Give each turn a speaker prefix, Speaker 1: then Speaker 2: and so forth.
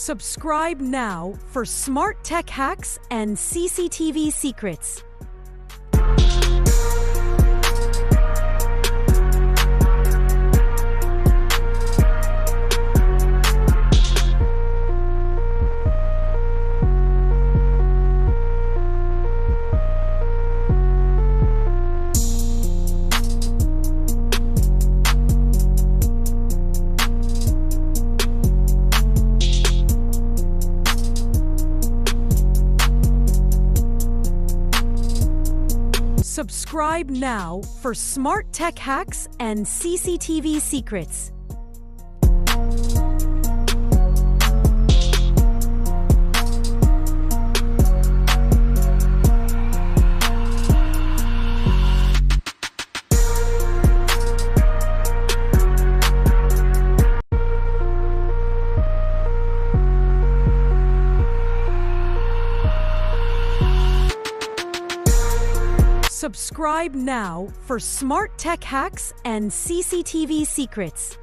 Speaker 1: Subscribe now for smart tech hacks and CCTV secrets. Subscribe now for smart tech hacks and CCTV secrets. Subscribe now for smart tech hacks and CCTV secrets.